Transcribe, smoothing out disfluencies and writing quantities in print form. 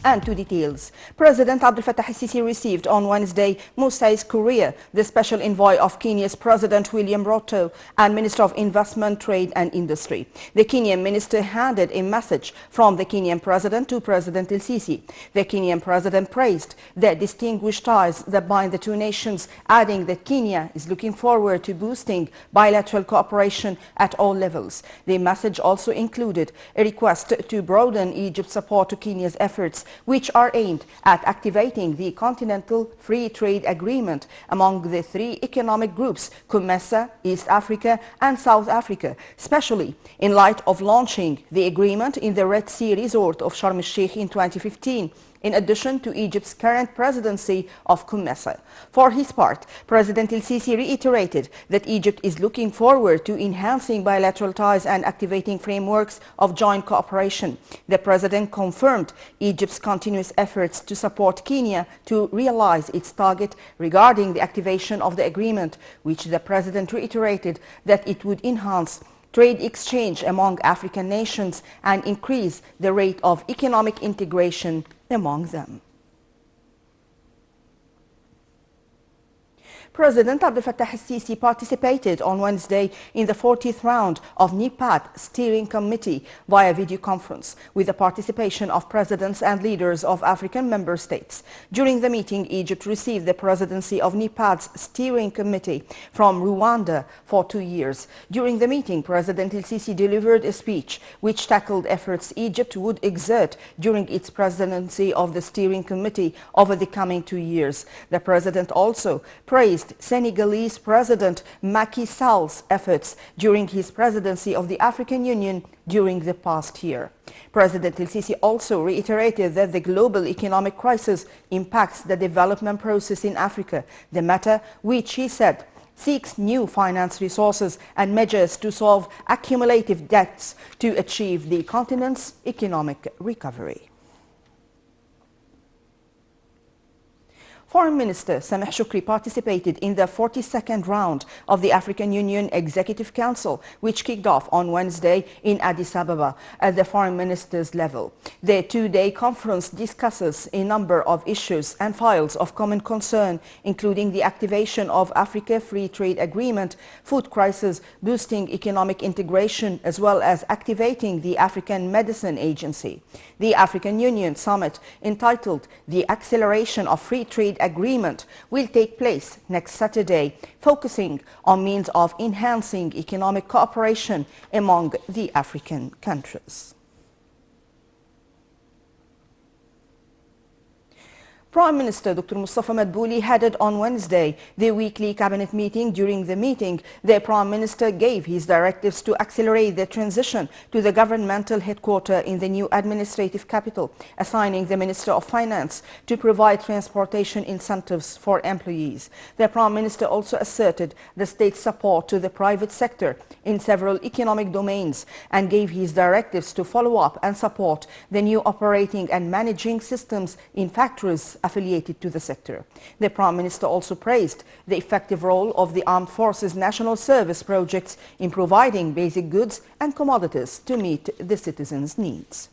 And to details. President Abdel Fattah el-Sisi received on Wednesday Musai's Korea, the special envoy of Kenya's President William Ruto and Minister of Investment, Trade and Industry. The Kenyan minister handed a message from the Kenyan President to President el-Sisi. The Kenyan President praised the distinguished ties that bind the two nations, adding that Kenya is looking forward to boosting bilateral cooperation at all levels. The message also included a request to broaden Egypt's support to Kenya's efforts, which are aimed at activating the Continental Free Trade Agreement among the three economic groups, COMESA, East Africa and South Africa, especially in light of launching the agreement in the Red Sea resort of Sharm el-Sheikh in 2015. In addition to Egypt's current presidency of COMESA. For his part, President el-Sisi reiterated that Egypt is looking forward to enhancing bilateral ties and activating frameworks of joint cooperation. The president confirmed Egypt's continuous efforts to support Kenya to realize its target regarding the activation of the agreement, which the president reiterated that it would enhance trade exchange among African nations and increase the rate of economic integration among them. President Abdel Fattah el-Sisi participated on Wednesday in the 40th round of NEPAD Steering Committee via video conference with the participation of presidents and leaders of African member states. During the meeting, Egypt received the presidency of NEPAD's Steering Committee from Rwanda for 2 years. During the meeting, President el-Sisi delivered a speech which tackled efforts Egypt would exert during its presidency of the Steering Committee over the coming 2 years. The president also praised Senegalese President Macky Sall's efforts during his presidency of the African Union during the past year. President el-Sisi also reiterated that the global economic crisis impacts the development process in Africa, the matter which he said seeks new finance resources and measures to solve accumulative debts to achieve the continent's economic recovery. Foreign Minister Sameh Shoukry participated in the 42nd round of the African Union Executive Council, which kicked off on Wednesday in Addis Ababa at the foreign ministers level. The two-day conference discusses a number of issues and files of common concern, including the activation of Africa Free Trade Agreement, food crisis, boosting economic integration, as well as activating the African Medicine Agency. The African Union Summit, entitled The Acceleration of Free Trade Agreement, will take place next Saturday, focusing on means of enhancing economic cooperation among the African countries. Prime Minister Dr. Mustafa Madbouli headed on Wednesday the weekly cabinet meeting. During the meeting, the Prime Minister gave his directives to accelerate the transition to the governmental headquarters in the new administrative capital, assigning the Minister of Finance to provide transportation incentives for employees. The Prime Minister also asserted the state's support to the private sector in several economic domains and gave his directives to follow up and support the new operating and managing systems in factories affiliated to the sector. The Prime Minister also praised the effective role of the Armed Forces National Service projects in providing basic goods and commodities to meet the citizens' needs.